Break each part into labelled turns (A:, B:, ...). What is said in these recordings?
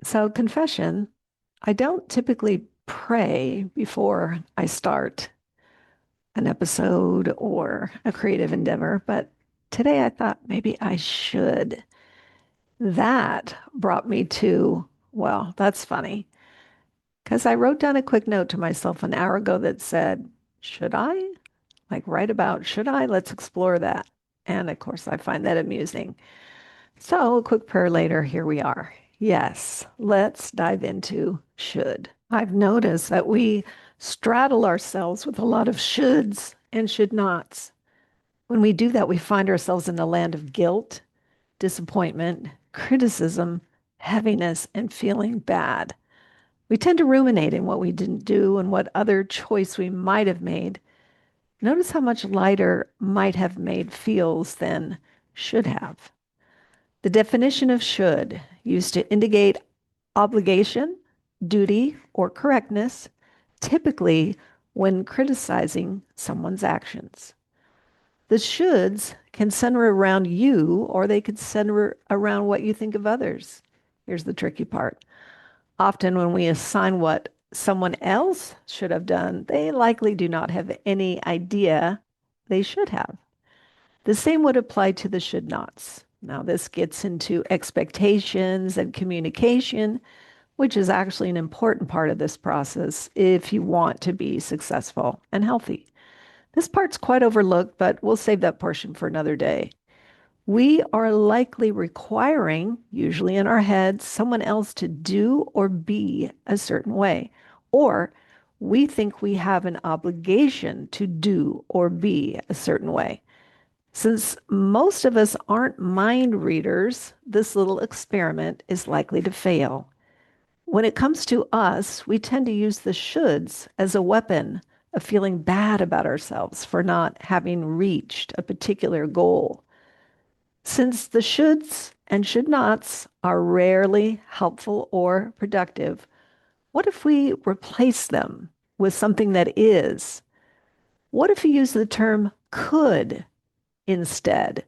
A: So, confession, I don't typically pray before I start an episode or a creative endeavor, but today I thought maybe I should. That brought me to, well, that's funny, because I wrote down a quick note to myself an hour ago that said, should I? Like, right about, should I? Let's explore that. And of course, I find that amusing. So, a quick prayer later, here we are. Yes, let's dive into should. I've noticed that we straddle ourselves with a lot of shoulds and should nots. When we do that, we find ourselves in the land of guilt, disappointment, criticism, heaviness, and feeling bad. We tend to ruminate in what we didn't do and what other choice we might have made. Notice how much lighter might have made feels than should have. The definition of should, used to indicate obligation, duty, or correctness, typically when criticizing someone's actions. The shoulds can center around you or they could center around what you think of others. Here's the tricky part. Often, when we assign what someone else should have done, they likely do not have any idea they should have. The same would apply to the should nots. Now, this gets into expectations and communication, which is actually an important part of this process if you want to be successful and healthy. This part's quite overlooked, but we'll save that portion for another day. We are likely requiring, usually in our heads, someone else to do or be a certain way. Or we think we have an obligation to do or be a certain way. Since most of us aren't mind readers, this little experiment is likely to fail. When it comes to us, we tend to use the shoulds as a weapon of feeling bad about ourselves for not having reached a particular goal. Since the shoulds and should nots are rarely helpful or productive, what if we replace them with something that is? What if we use the term could instead?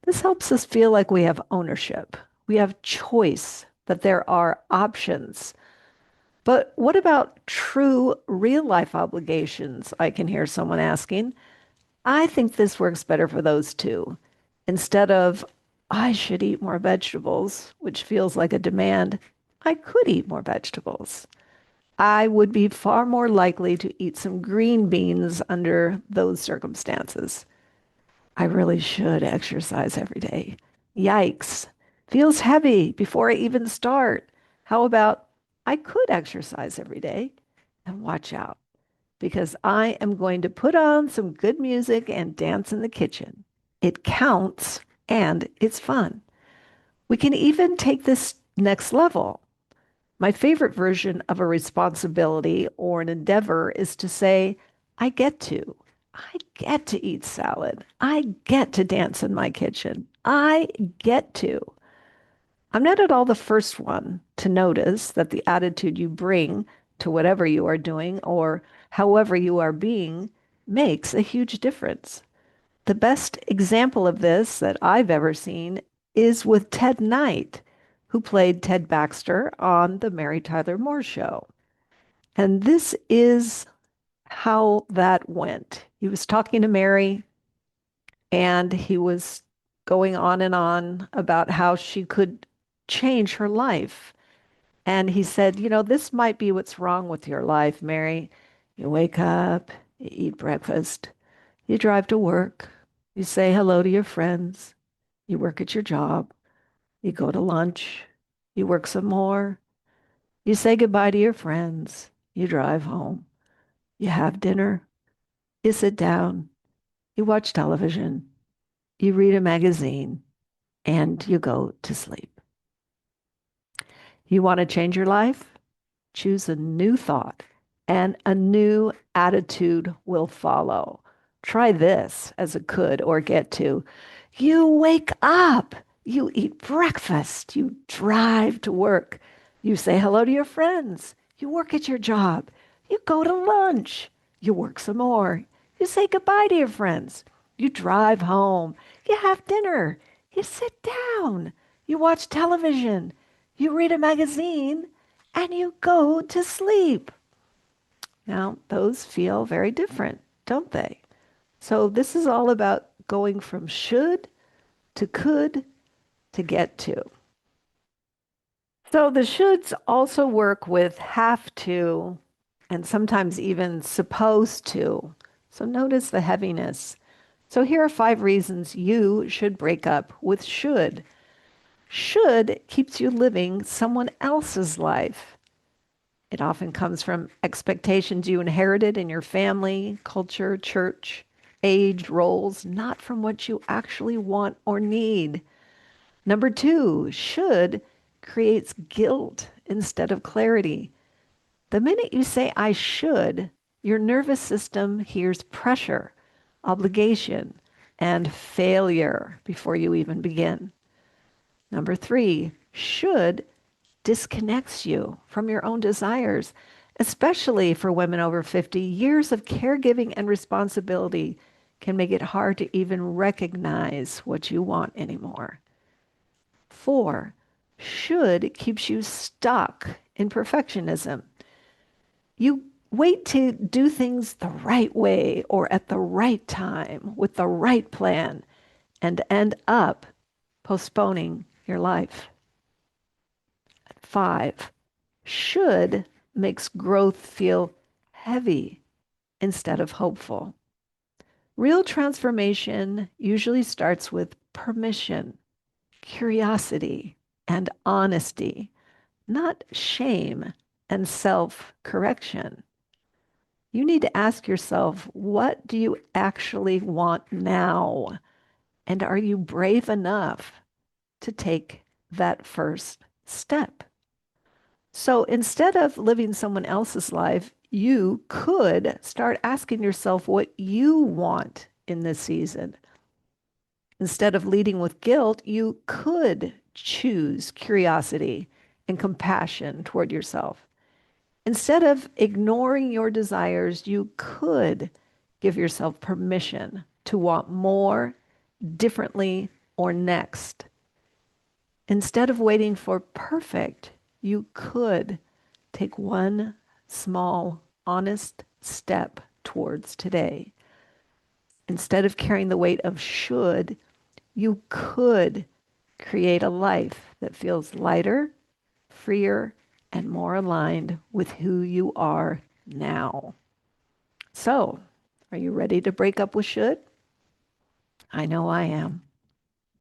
A: This helps us feel like we have ownership, we have choice, that there are options. But what about true real life obligations? I can hear someone asking. I think this works better for those two. Instead of, I should eat more vegetables, which feels like a demand, I could eat more vegetables. I would be far more likely to eat some green beans under those circumstances. I really should exercise every day. Yikes. Feels heavy before I even start. How about I could exercise every day and watch out because I am going to put on some good music and dance in the kitchen. It counts and it's fun. We can even take this next level. My favorite version of a responsibility or an endeavor is to say, I get to. I get to eat salad. I get to dance in my kitchen. I get to. I'm not at all the first one to notice that the attitude you bring to whatever you are doing or however you are being makes a huge difference. The best example of this that I've ever seen is with Ted Knight, who played Ted Baxter on The Mary Tyler Moore Show. And this is how that went. He was talking to Mary and he was going on and on about how she could change her life. And he said, this might be what's wrong with your life, Mary. You wake up, you eat breakfast, you drive to work, you say hello to your friends, you work at your job, you go to lunch, you work some more, you say goodbye to your friends, you drive home, you have dinner, you sit down, you watch television, you read a magazine, and you go to sleep. You want to change your life? Choose a new thought, and a new attitude will follow. Try this as a could or get to. You wake up, you eat breakfast, you drive to work, you say hello to your friends, you work at your job, you go to lunch, you work some more, you say goodbye to your friends, you drive home, you have dinner, you sit down, you watch television, You read a magazine and you go to sleep. Now, those feel very different, don't they? So, this is all about going from should to could to get to. So, the shoulds also work with have to and sometimes even supposed to. So, notice the heaviness. So, here are 5 reasons you should break up with should. Should keeps you living someone else's life. It often comes from expectations you inherited in your family, culture, church, age, roles, not from what you actually want or need. Number 2, should creates guilt instead of clarity. The minute you say, I should, your nervous system hears pressure, obligation, and failure before you even begin. Number 3, should disconnects you from your own desires, especially for women over 50. Years of caregiving and responsibility can make it hard to even recognize what you want anymore. 4, should keeps you stuck in perfectionism. You wait to do things the right way or at the right time with the right plan and end up postponing your life. 5, should makes growth feel heavy instead of hopeful. Real transformation usually starts with permission, curiosity, and honesty, not shame and self correction. You need to ask yourself, what do you actually want now? And are you brave enough to take that first step? So instead of living someone else's life, you could start asking yourself what you want in this season. Instead of leading with guilt, you could choose curiosity and compassion toward yourself. Instead of ignoring your desires, you could give yourself permission to want more, differently, or next. Instead of waiting for perfect, you could take one small, honest step towards today. Instead of carrying the weight of should, you could create a life that feels lighter, freer, and more aligned with who you are now. So, are you ready to break up with should? I know I am.